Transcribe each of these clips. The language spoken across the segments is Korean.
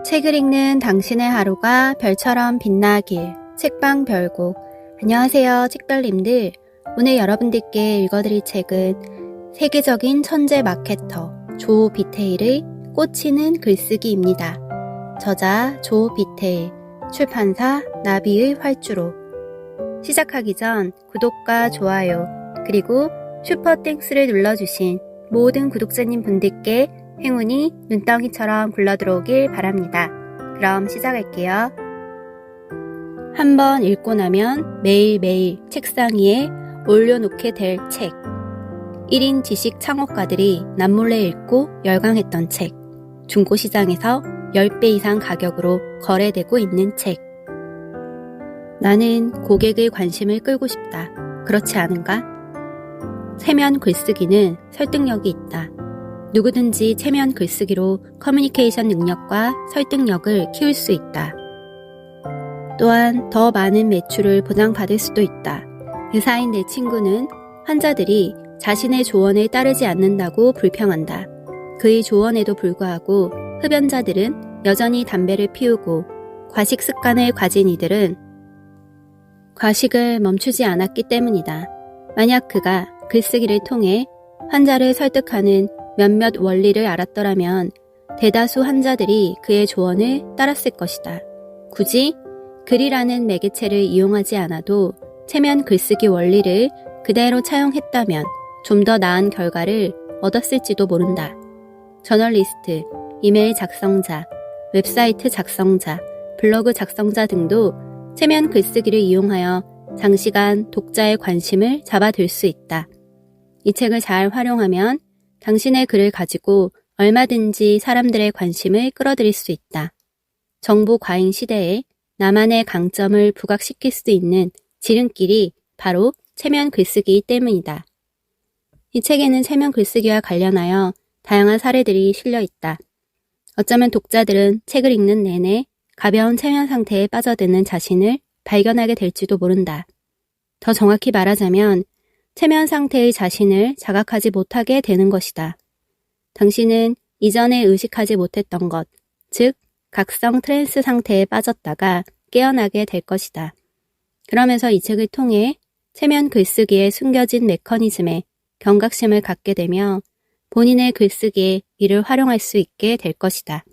책을 읽는 당신의 하루가 별처럼 빛나길. 책방 별곡. 안녕하세요, 책별님들. 오늘 여러분들께 읽어드릴 책은 세계적인 천재 마케터 조 비테일의 꽂히는 글쓰기입니다. 저자 조 비테일, 출판사 나비의 활주로. 시작하기 전 구독과 좋아요 그리고 슈퍼땡스를 눌러주신 모든 구독자님 분들께 행운이 눈덩이처럼 굴러들어오길 바랍니다. 그럼 시작할게요. 한번 읽고 나면 매일매일 책상 위에 올려놓게 될 책. 1인 지식 창업가들이 남몰래 읽고 열광했던 책. 중고시장에서 10배 이상 가격으로 거래되고 있는 책. 나는 고객의 관심을 끌고 싶다. 그렇지 않은가? 체면 글쓰기는 설득력이 있다. 누구든지 체면 글쓰기로 커뮤니케이션 능력과 설득력을 키울 수 있다. 또한 더 많은 매출을 보장받을 수도 있다. 의사인 내 친구는 환자들이 자신의 조언을 따르지 않는다고 불평한다. 그의 조언에도 불구하고 흡연자들은 여전히 담배를 피우고 과식 습관을 가진 이들은 과식을 멈추지 않았기 때문이다. 만약 그가 글쓰기를 통해 환자를 설득하는 몇몇 원리를 알았더라면 대다수 환자들이 그의 조언을 따랐을 것이다. 굳이 글이라는 매개체를 이용하지 않아도 체면 글쓰기 원리를 그대로 차용했다면 좀 더 나은 결과를 얻었을지도 모른다. 저널리스트, 이메일 작성자, 웹사이트 작성자, 블로그 작성자 등도 체면 글쓰기를 이용하여 장시간 독자의 관심을 잡아들 수 있다. 이 책을 잘 활용하면 당신의 글을 가지고 얼마든지 사람들의 관심을 끌어들일 수 있다. 정보 과잉 시대에 나만의 강점을 부각시킬 수 있는 지름길이 바로 체면 글쓰기 때문이다. 이 책에는 체면 글쓰기와 관련하여 다양한 사례들이 실려 있다. 어쩌면 독자들은 책을 읽는 내내 가벼운 체면 상태에 빠져드는 자신을 발견하게 될지도 모른다. 더 정확히 말하자면 체면 상태의 자신을 자각하지 못하게 되는 것이다. 당신은 이전에 의식하지 못했던 것, 즉 각성 트랜스 상태에 빠졌다가 깨어나게 될 것이다. 그러면서 이 책을 통해 체면 글쓰기에 숨겨진 메커니즘에 경각심을 갖게 되며 본인의 글쓰기에 이를 활용할 수 있게 될 것이다.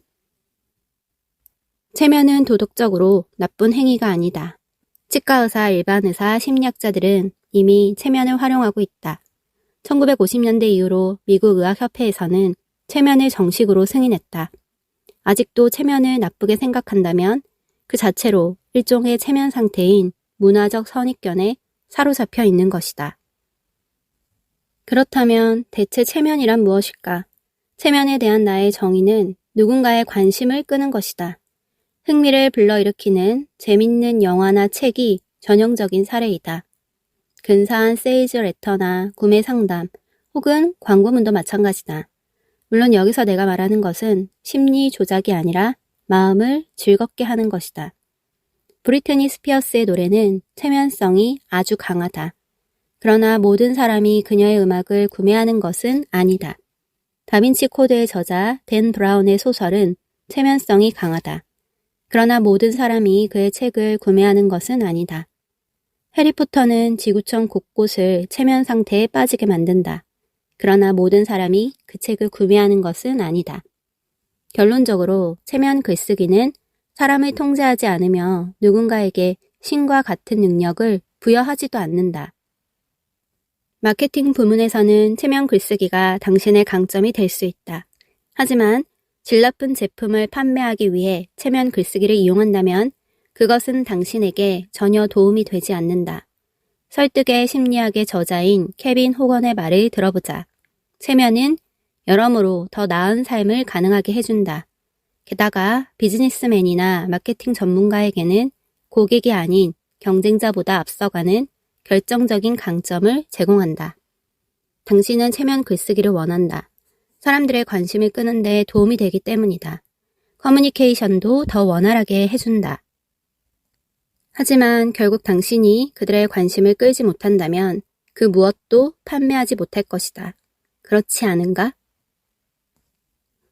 체면은 도덕적으로 나쁜 행위가 아니다. 치과의사, 일반의사, 심리학자들은 이미 체면을 활용하고 있다. 1950년대 이후로 미국 의학협회에서는 체면을 정식으로 승인했다. 아직도 체면을 나쁘게 생각한다면 그 자체로 일종의 체면 상태인 문화적 선입견에 사로잡혀 있는 것이다. 그렇다면 대체 체면이란 무엇일까? 체면에 대한 나의 정의는 누군가의 관심을 끄는 것이다. 흥미를 불러일으키는 재밌는 영화나 책이 전형적인 사례이다. 근사한 세일즈 레터나 구매 상담 혹은 광고문도 마찬가지다. 물론 여기서 내가 말하는 것은 심리 조작이 아니라 마음을 즐겁게 하는 것이다. 브리트니 스피어스의 노래는 체면성이 아주 강하다. 그러나 모든 사람이 그녀의 음악을 구매하는 것은 아니다. 다빈치 코드의 저자 댄 브라운의 소설은 체면성이 강하다. 그러나 모든 사람이 그의 책을 구매하는 것은 아니다. 해리포터는 지구촌 곳곳을 체면 상태에 빠지게 만든다. 그러나 모든 사람이 그 책을 구매하는 것은 아니다. 결론적으로 체면 글쓰기는 사람을 통제하지 않으며 누군가에게 신과 같은 능력을 부여하지도 않는다. 마케팅 부문에서는 체면 글쓰기가 당신의 강점이 될 수 있다. 하지만 질 나쁜 제품을 판매하기 위해 체면 글쓰기를 이용한다면 그것은 당신에게 전혀 도움이 되지 않는다. 설득의 심리학의 저자인 케빈 호건의 말을 들어보자. 체면은 여러모로 더 나은 삶을 가능하게 해준다. 게다가 비즈니스맨이나 마케팅 전문가에게는 고객이 아닌 경쟁자보다 앞서가는 결정적인 강점을 제공한다. 당신은 체면 글쓰기를 원한다. 사람들의 관심을 끄는 데 도움이 되기 때문이다. 커뮤니케이션도 더 원활하게 해준다. 하지만 결국 당신이 그들의 관심을 끌지 못한다면 그 무엇도 판매하지 못할 것이다. 그렇지 않은가?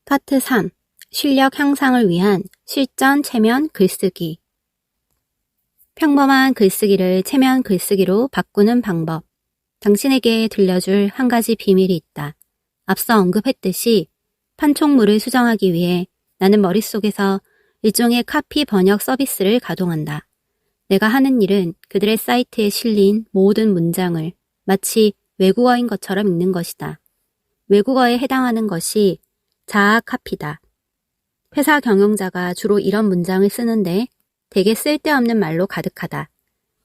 파트 3. 실력 향상을 위한 실전 체면 글쓰기. 평범한 글쓰기를 체면 글쓰기로 바꾸는 방법. 당신에게 들려줄 한 가지 비밀이 있다. 앞서 언급했듯이 판촉물을 수정하기 위해 나는 머릿속에서 일종의 카피 번역 서비스를 가동한다. 내가 하는 일은 그들의 사이트에 실린 모든 문장을 마치 외국어인 것처럼 읽는 것이다. 외국어에 해당하는 것이 자아 카피다. 회사 경영자가 주로 이런 문장을 쓰는데 되게 쓸데없는 말로 가득하다.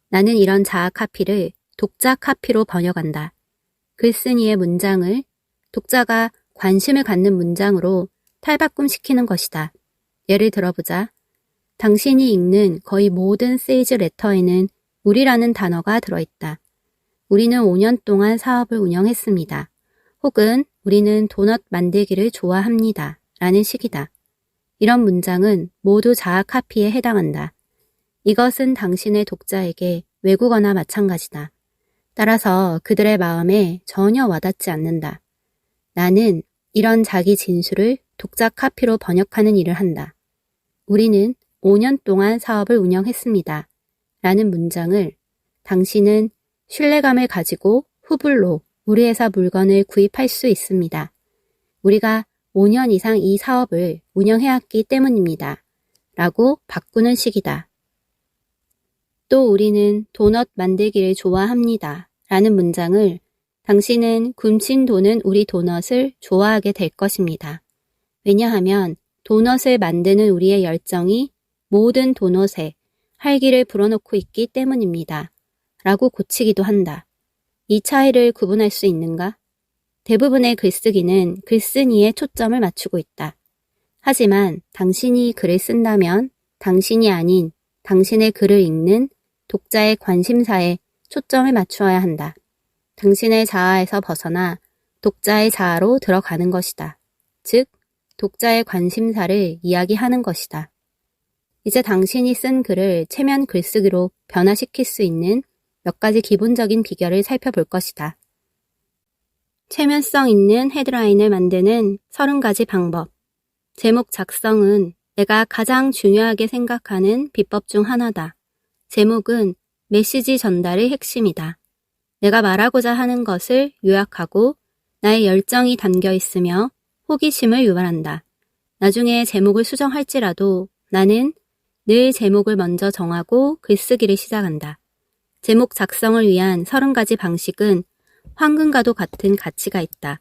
나는 이런 자아 카피를 독자 카피로 번역한다. 글쓴이의 문장을 독자가 관심을 갖는 문장으로 탈바꿈시키는 것이다. 예를 들어보자. 당신이 읽는 거의 모든 세일즈 레터에는 우리라는 단어가 들어있다. 우리는 5년 동안 사업을 운영했습니다. 혹은 우리는 도넛 만들기를 좋아합니다. 라는 식이다. 이런 문장은 모두 자아 카피에 해당한다. 이것은 당신의 독자에게 외국어나 마찬가지다. 따라서 그들의 마음에 전혀 와닿지 않는다. 나는 이런 자기 진술을 독자 카피로 번역하는 일을 한다. 우리는 5년 동안 사업을 운영했습니다. 라는 문장을 당신은 신뢰감을 가지고 후불로 우리 회사 물건을 구입할 수 있습니다. 우리가 5년 이상 이 사업을 운영해왔기 때문입니다. 라고 바꾸는 식이다. 또 우리는 도넛 만들기를 좋아합니다. 라는 문장을 당신은 굼친 돈은 우리 도넛을 좋아하게 될 것입니다. 왜냐하면 도넛을 만드는 우리의 열정이 모든 도넛에 활기를 불어넣고 있기 때문입니다. 라고 고치기도 한다. 이 차이를 구분할 수 있는가? 대부분의 글쓰기는 글쓴이에 초점을 맞추고 있다. 하지만 당신이 글을 쓴다면 당신이 아닌 당신의 글을 읽는 독자의 관심사에 초점을 맞추어야 한다. 당신의 자아에서 벗어나 독자의 자아로 들어가는 것이다. 즉, 독자의 관심사를 이야기하는 것이다. 이제 당신이 쓴 글을 체면 글쓰기로 변화시킬 수 있는 몇 가지 기본적인 비결을 살펴볼 것이다. 체면성 있는 헤드라인을 만드는 30가지 방법. 제목 작성은 내가 가장 중요하게 생각하는 비법 중 하나다. 제목은 메시지 전달의 핵심이다. 내가 말하고자 하는 것을 요약하고 나의 열정이 담겨 있으며 호기심을 유발한다. 나중에 제목을 수정할지라도 나는 늘 제목을 먼저 정하고 글쓰기를 시작한다. 제목 작성을 위한 30가지 방식은 황금과도 같은 가치가 있다.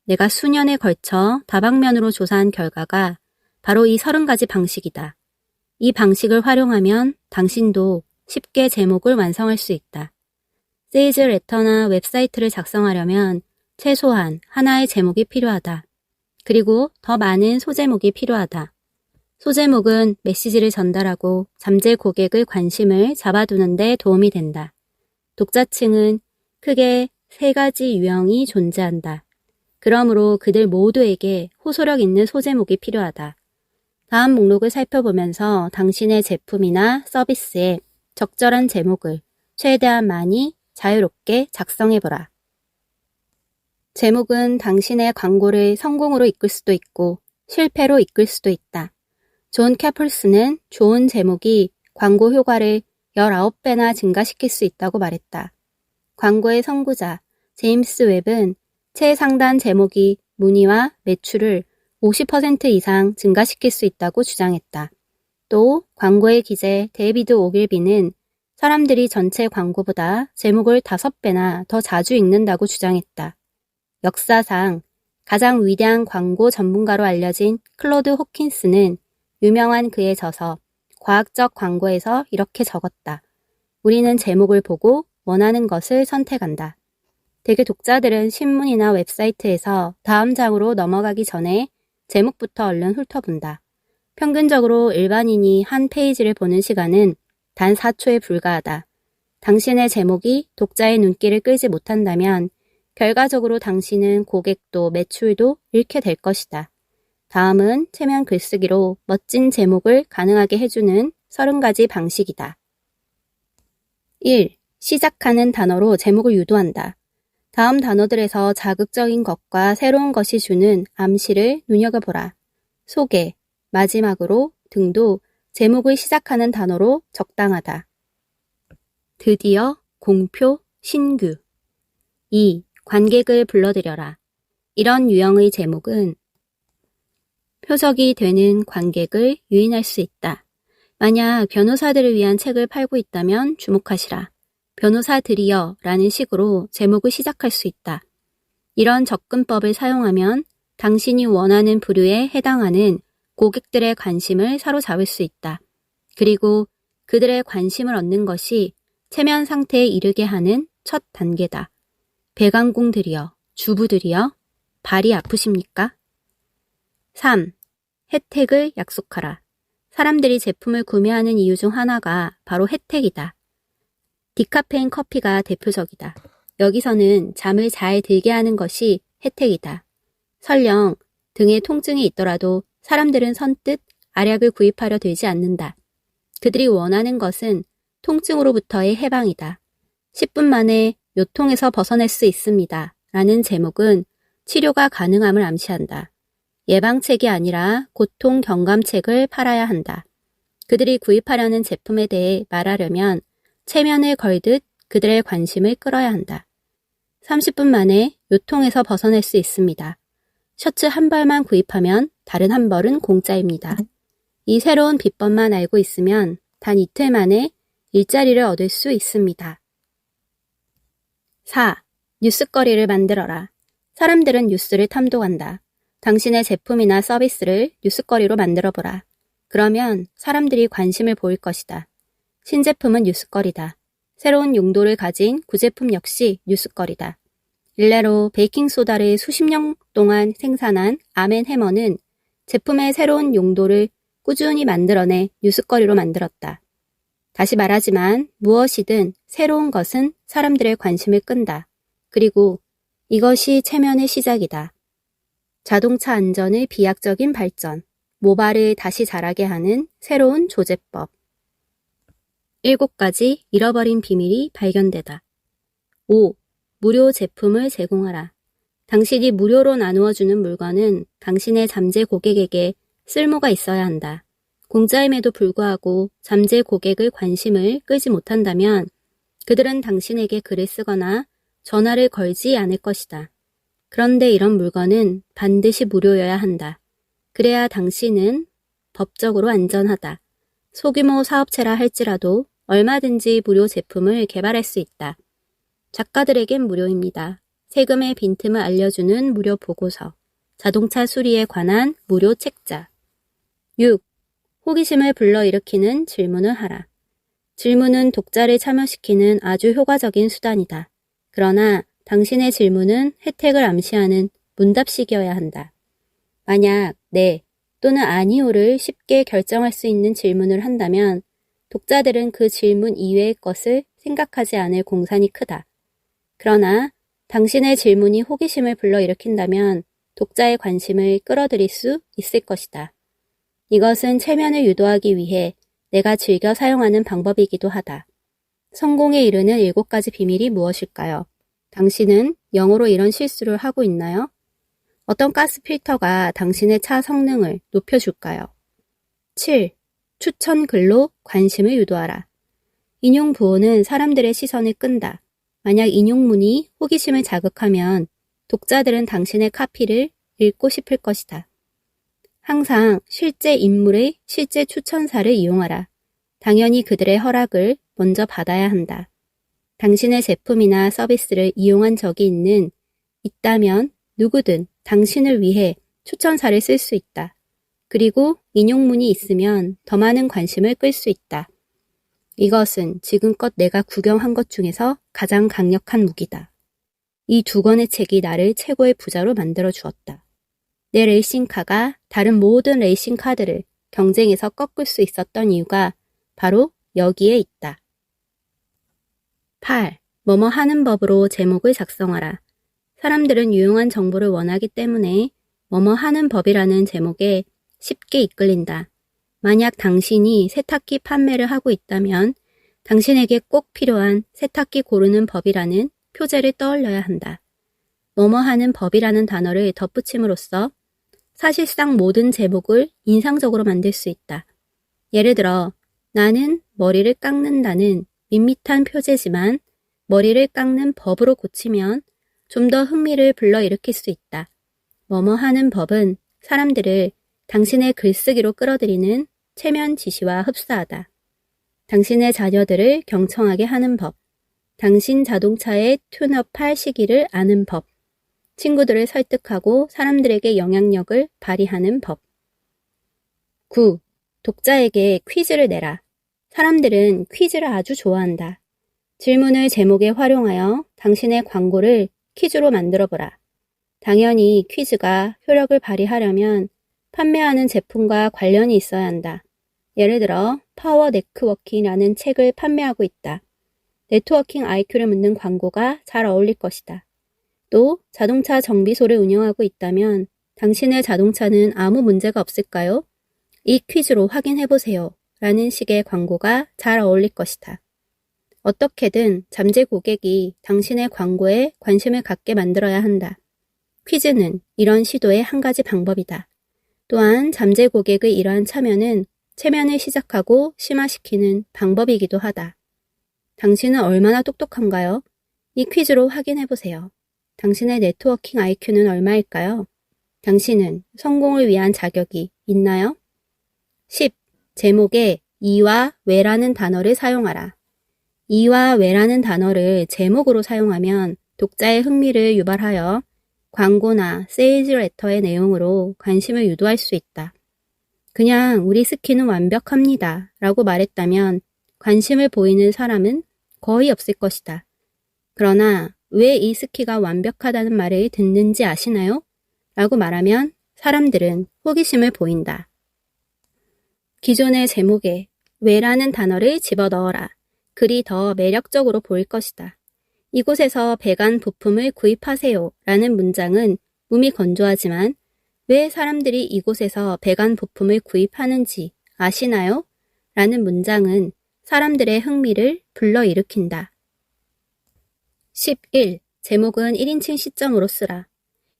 내가 수년에 걸쳐 다방면으로 조사한 결과가 바로 이 30가지 방식이다. 이 방식을 활용하면 당신도 쉽게 제목을 완성할 수 있다. 세일즈 레터나 웹사이트를 작성하려면 최소한 하나의 제목이 필요하다. 그리고 더 많은 소제목이 필요하다. 소제목은 메시지를 전달하고 잠재 고객의 관심을 잡아두는 데 도움이 된다. 독자층은 크게 3가지 유형이 존재한다. 그러므로 그들 모두에게 호소력 있는 소제목이 필요하다. 다음 목록을 살펴보면서 당신의 제품이나 서비스에 적절한 제목을 최대한 많이 자유롭게 작성해보라. 제목은 당신의 광고를 성공으로 이끌 수도 있고 실패로 이끌 수도 있다. 존 캐플스는 좋은 제목이 광고 효과를 19배나 증가시킬 수 있다고 말했다. 광고의 선구자 제임스 웹은 최상단 제목이 문의와 매출을 50% 이상 증가시킬 수 있다고 주장했다. 또 광고의 기재 데이비드 오길비는 사람들이 전체 광고보다 제목을 5배나 더 자주 읽는다고 주장했다. 역사상 가장 위대한 광고 전문가로 알려진 클로드 호킨스는 유명한 그의 저서 과학적 광고에서 이렇게 적었다. 우리는 제목을 보고 원하는 것을 선택한다. 대개 독자들은 신문이나 웹사이트에서 다음 장으로 넘어가기 전에 제목부터 얼른 훑어본다. 평균적으로 일반인이 한 페이지를 보는 시간은 단 4초에 불과하다. 당신의 제목이 독자의 눈길을 끌지 못한다면 결과적으로 당신은 고객도 매출도 잃게 될 것이다. 다음은 체면 글쓰기로 멋진 제목을 가능하게 해주는 30가지 방식이다. 1. 시작하는 단어로 제목을 유도한다. 다음 단어들에서 자극적인 것과 새로운 것이 주는 암시를 눈여겨보라. 소개, 마지막으로 등도 제목을 시작하는 단어로 적당하다. 드디어, 공표, 신규. 2. 관객을 불러들여라. 이런 유형의 제목은 표적이 되는 관객을 유인할 수 있다. 만약 변호사들을 위한 책을 팔고 있다면 주목하시라. 변호사들이여 라는 식으로 제목을 시작할 수 있다. 이런 접근법을 사용하면 당신이 원하는 부류에 해당하는 고객들의 관심을 사로잡을 수 있다. 그리고 그들의 관심을 얻는 것이 체면 상태에 이르게 하는 첫 단계다. 배관공들이여, 주부들이여, 발이 아프십니까? 3. 혜택을 약속하라. 사람들이 제품을 구매하는 이유 중 하나가 바로 혜택이다. 디카페인 커피가 대표적이다. 여기서는 잠을 잘 들게 하는 것이 혜택이다. 설령 등에 통증이 있더라도 사람들은 선뜻 알약을 구입하려 들지 않는다. 그들이 원하는 것은 통증으로부터의 해방이다. 10분 만에 요통에서 벗어날 수 있습니다. 라는 제목은 치료가 가능함을 암시한다. 예방책이 아니라 고통 경감책을 팔아야 한다. 그들이 구입하려는 제품에 대해 말하려면 체면을 걸듯 그들의 관심을 끌어야 한다. 30분 만에 요통에서 벗어날 수 있습니다. 셔츠 한 벌만 구입하면 다른 한 벌은 공짜입니다. 이 새로운 비법만 알고 있으면 단 이틀 만에 일자리를 얻을 수 있습니다. 4. 뉴스거리를 만들어라. 사람들은 뉴스를 탐독한다. 당신의 제품이나 서비스를 뉴스거리로 만들어보라. 그러면 사람들이 관심을 보일 것이다. 신제품은 뉴스거리다. 새로운 용도를 가진 구제품 역시 뉴스거리다. 일례로 베이킹소다를 수십 년 동안 생산한 아멘 해머는 제품의 새로운 용도를 꾸준히 만들어내 뉴스거리로 만들었다. 다시 말하지만 무엇이든 새로운 것은 사람들의 관심을 끈다. 그리고 이것이 체면의 시작이다. 자동차 안전의 비약적인 발전, 모발을 다시 자라게 하는 새로운 조제법. 7가지 잃어버린 비밀이 발견되다. 5. 무료 제품을 제공하라. 당신이 무료로 나누어주는 물건은 당신의 잠재 고객에게 쓸모가 있어야 한다. 공짜임에도 불구하고 잠재 고객의 관심을 끌지 못한다면 그들은 당신에게 글을 쓰거나 전화를 걸지 않을 것이다. 그런데 이런 물건은 반드시 무료여야 한다. 그래야 당신은 법적으로 안전하다. 소규모 사업체라 할지라도 얼마든지 무료 제품을 개발할 수 있다. 작가들에겐 무료입니다. 세금의 빈틈을 알려주는 무료 보고서, 자동차 수리에 관한 무료 책자. 6. 호기심을 불러일으키는 질문을 하라. 질문은 독자를 참여시키는 아주 효과적인 수단이다. 그러나 당신의 질문은 혜택을 암시하는 문답식이어야 한다. 만약 네 또는 아니오를 쉽게 결정할 수 있는 질문을 한다면 독자들은 그 질문 이외의 것을 생각하지 않을 공산이 크다. 그러나 당신의 질문이 호기심을 불러일으킨다면 독자의 관심을 끌어들일 수 있을 것이다. 이것은 체면을 유도하기 위해 내가 즐겨 사용하는 방법이기도 하다. 성공에 이르는 7가지 비밀이 무엇일까요? 당신은 영어로 이런 실수를 하고 있나요? 어떤 가스 필터가 당신의 차 성능을 높여줄까요? 7. 추천 글로 관심을 유도하라. 인용 부호는 사람들의 시선을 끈다. 만약 인용문이 호기심을 자극하면 독자들은 당신의 카피를 읽고 싶을 것이다. 항상 실제 인물의 실제 추천사를 이용하라. 당연히 그들의 허락을 먼저 받아야 한다. 당신의 제품이나 서비스를 이용한 적이 있다면 누구든 당신을 위해 추천사를 쓸 수 있다. 그리고 인용문이 있으면 더 많은 관심을 끌 수 있다. 이것은 지금껏 내가 구경한 것 중에서 가장 강력한 무기다. 이 2권의 책이 나를 최고의 부자로 만들어 주었다. 내 레이싱카가 다른 모든 레이싱카들을 경쟁에서 꺾을 수 있었던 이유가 바로 여기에 있다. 8. 뭐뭐 하는 법으로 제목을 작성하라. 사람들은 유용한 정보를 원하기 때문에 뭐뭐 하는 법이라는 제목에 쉽게 이끌린다. 만약 당신이 세탁기 판매를 하고 있다면 당신에게 꼭 필요한 세탁기 고르는 법이라는 표제를 떠올려야 한다. 뭐뭐 하는 법이라는 단어를 덧붙임으로써 사실상 모든 제목을 인상적으로 만들 수 있다. 예를 들어 나는 머리를 깎는다는 밋밋한 표제지만 머리를 깎는 법으로 고치면 좀 더 흥미를 불러일으킬 수 있다. 뭐뭐 하는 법은 사람들을 당신의 글쓰기로 끌어들이는 체면 지시와 흡사하다. 당신의 자녀들을 경청하게 하는 법, 당신 자동차의 튠업할 시기를 아는 법, 친구들을 설득하고 사람들에게 영향력을 발휘하는 법. 9. 독자에게 퀴즈를 내라. 사람들은 퀴즈를 아주 좋아한다. 질문을 제목에 활용하여 당신의 광고를 퀴즈로 만들어보라. 당연히 퀴즈가 효력을 발휘하려면 판매하는 제품과 관련이 있어야 한다. 예를 들어 파워 네트워킹이라는 책을 판매하고 있다. 네트워킹 IQ를 묻는 광고가 잘 어울릴 것이다. 또 자동차 정비소를 운영하고 있다면 당신의 자동차는 아무 문제가 없을까요? 이 퀴즈로 확인해보세요. 라는 식의 광고가 잘 어울릴 것이다. 어떻게든 잠재 고객이 당신의 광고에 관심을 갖게 만들어야 한다. 퀴즈는 이런 시도의 한 가지 방법이다. 또한 잠재 고객의 이러한 참여는 체면을 시작하고 심화시키는 방법이기도 하다. 당신은 얼마나 똑똑한가요? 이 퀴즈로 확인해보세요. 당신의 네트워킹 IQ는 얼마일까요? 당신은 성공을 위한 자격이 있나요? 10. 제목에 이와 왜라는 단어를 사용하라. 이와 왜라는 단어를 제목으로 사용하면 독자의 흥미를 유발하여 광고나 세일즈 레터의 내용으로 관심을 유도할 수 있다. 그냥 우리 스키는 완벽합니다 라고 말했다면 관심을 보이는 사람은 거의 없을 것이다. 그러나 왜 이 스키가 완벽하다는 말을 듣는지 아시나요? 라고 말하면 사람들은 호기심을 보인다. 기존의 제목에 왜라는 단어를 집어넣어라. 글이 더 매력적으로 보일 것이다. 이곳에서 배관 부품을 구입하세요 라는 문장은 몸이 건조하지만 왜 사람들이 이곳에서 배관 부품을 구입하는지 아시나요? 라는 문장은 사람들의 흥미를 불러일으킨다. 11. 제목은 1인칭 시점으로 쓰라.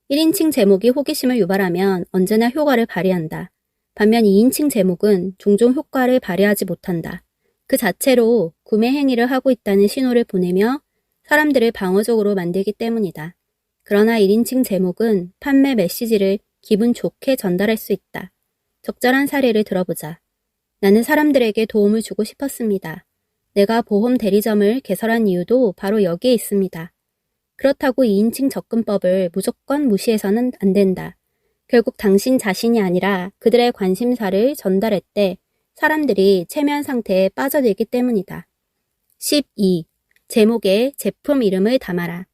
1인칭 제목이 호기심을 유발하면 언제나 효과를 발휘한다. 반면 2인칭 제목은 종종 효과를 발휘하지 못한다. 그 자체로 구매 행위를 하고 있다는 신호를 보내며 사람들을 방어적으로 만들기 때문이다. 그러나 1인칭 제목은 판매 메시지를 기분 좋게 전달할 수 있다. 적절한 사례를 들어보자. 나는 사람들에게 도움을 주고 싶었습니다. 내가 보험 대리점을 개설한 이유도 바로 여기에 있습니다. 그렇다고 2인칭 접근법을 무조건 무시해서는 안 된다. 결국 당신 자신이 아니라 그들의 관심사를 전달할 때 사람들이 체면 상태에 빠져들기 때문이다. 12. 제목에 제품 이름을 담아라.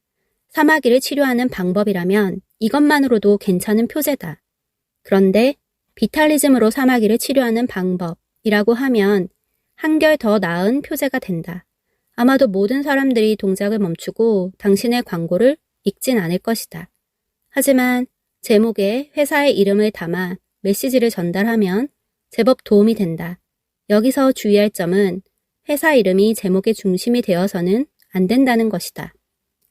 사마귀를 치료하는 방법이라면 이것만으로도 괜찮은 표제다. 그런데 비탈리즘으로 사마귀를 치료하는 방법이라고 하면 한결 더 나은 표제가 된다. 아마도 모든 사람들이 동작을 멈추고 당신의 광고를 읽진 않을 것이다. 하지만 제목에 회사의 이름을 담아 메시지를 전달하면 제법 도움이 된다. 여기서 주의할 점은 회사 이름이 제목의 중심이 되어서는 안 된다는 것이다.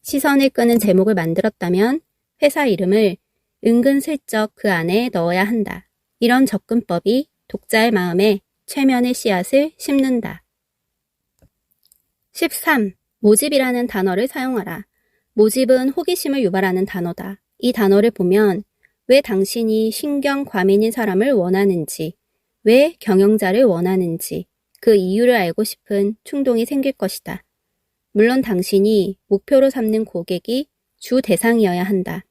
시선을 끄는 제목을 만들었다면 회사 이름을 은근슬쩍 그 안에 넣어야 한다. 이런 접근법이 독자의 마음에 최면의 씨앗을 심는다. 13. 모집이라는 단어를 사용하라. 모집은 호기심을 유발하는 단어다. 이 단어를 보면 왜 당신이 신경 과민인 사람을 원하는지, 왜 경영자를 원하는지 그 이유를 알고 싶은 충동이 생길 것이다. 물론 당신이 목표로 삼는 고객이 주 대상이어야 한다.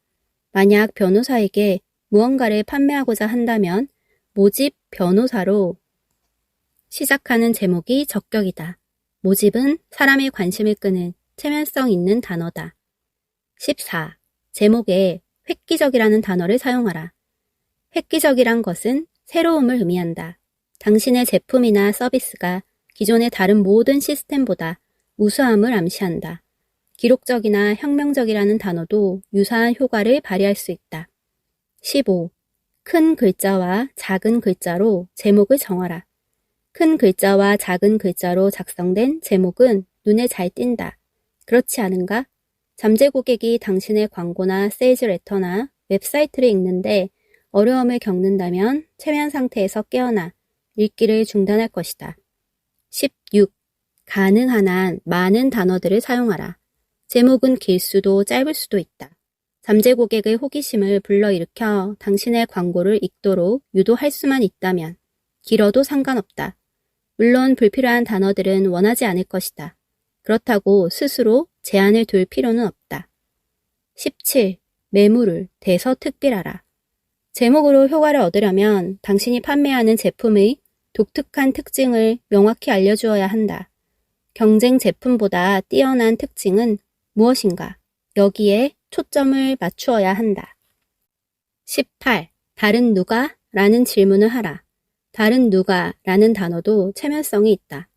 만약 변호사에게 무언가를 판매하고자 한다면 모집 변호사로 시작하는 제목이 적격이다. 모집은 사람의 관심을 끄는 체면성 있는 단어다. 14. 제목에 획기적이라는 단어를 사용하라. 획기적이란 것은 새로움을 의미한다. 당신의 제품이나 서비스가 기존의 다른 모든 시스템보다 우수함을 암시한다. 기록적이나 혁명적이라는 단어도 유사한 효과를 발휘할 수 있다. 15. 큰 글자와 작은 글자로 제목을 정하라. 큰 글자와 작은 글자로 작성된 제목은 눈에 잘 띈다. 그렇지 않은가? 잠재 고객이 당신의 광고나 세일즈 레터나 웹사이트를 읽는데 어려움을 겪는다면 체면 상태에서 깨어나 읽기를 중단할 것이다. 16. 가능한 한 많은 단어들을 사용하라. 제목은 길 수도 짧을 수도 있다. 잠재 고객의 호기심을 불러일으켜 당신의 광고를 읽도록 유도할 수만 있다면 길어도 상관없다. 물론 불필요한 단어들은 원하지 않을 것이다. 그렇다고 스스로 제한을 둘 필요는 없다. 17. 매물을 대서특필하라. 제목으로 효과를 얻으려면 당신이 판매하는 제품의 독특한 특징을 명확히 알려주어야 한다. 경쟁 제품보다 뛰어난 특징은 무엇인가? 여기에 초점을 맞추어야 한다. 18. 다른 누가? 라는 질문을 하라. 다른 누가? 라는 단어도 체면성이 있다.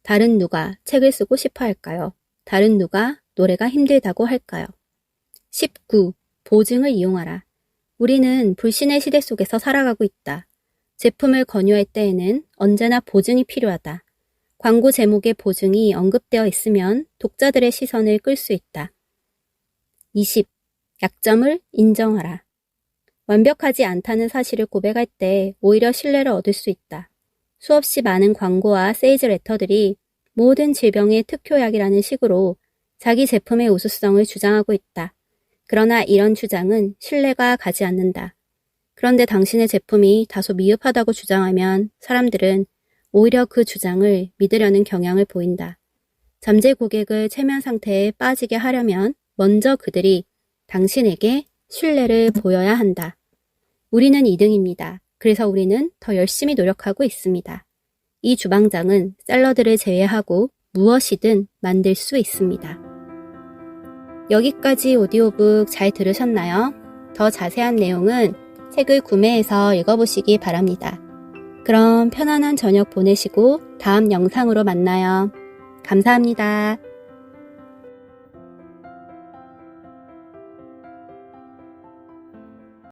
다른 누가 책을 쓰고 싶어 할까요? 다른 누가 노래가 힘들다고 할까요? 19. 보증을 이용하라. 우리는 불신의 시대 속에서 살아가고 있다. 제품을 권유할 때에는 언제나 보증이 필요하다. 광고 제목에 보증이 언급되어 있으면 독자들의 시선을 끌 수 있다. 20. 약점을 인정하라. 완벽하지 않다는 사실을 고백할 때 오히려 신뢰를 얻을 수 있다. 수없이 많은 광고와 세일즈 레터들이 모든 질병의 특효약이라는 식으로 자기 제품의 우수성을 주장하고 있다. 그러나 이런 주장은 신뢰가 가지 않는다. 그런데 당신의 제품이 다소 미흡하다고 주장하면 사람들은 오히려 그 주장을 믿으려는 경향을 보인다. 잠재 고객을 체면 상태에 빠지게 하려면 먼저 그들이 당신에게 신뢰를 보여야 한다. 우리는 2등입니다. 그래서 우리는 더 열심히 노력하고 있습니다. 이 주방장은 샐러드를 제외하고 무엇이든 만들 수 있습니다. 여기까지 오디오북 잘 들으셨나요? 더 자세한 내용은 책을 구매해서 읽어보시기 바랍니다. 그럼 편안한 저녁 보내시고 다음 영상으로 만나요. 감사합니다.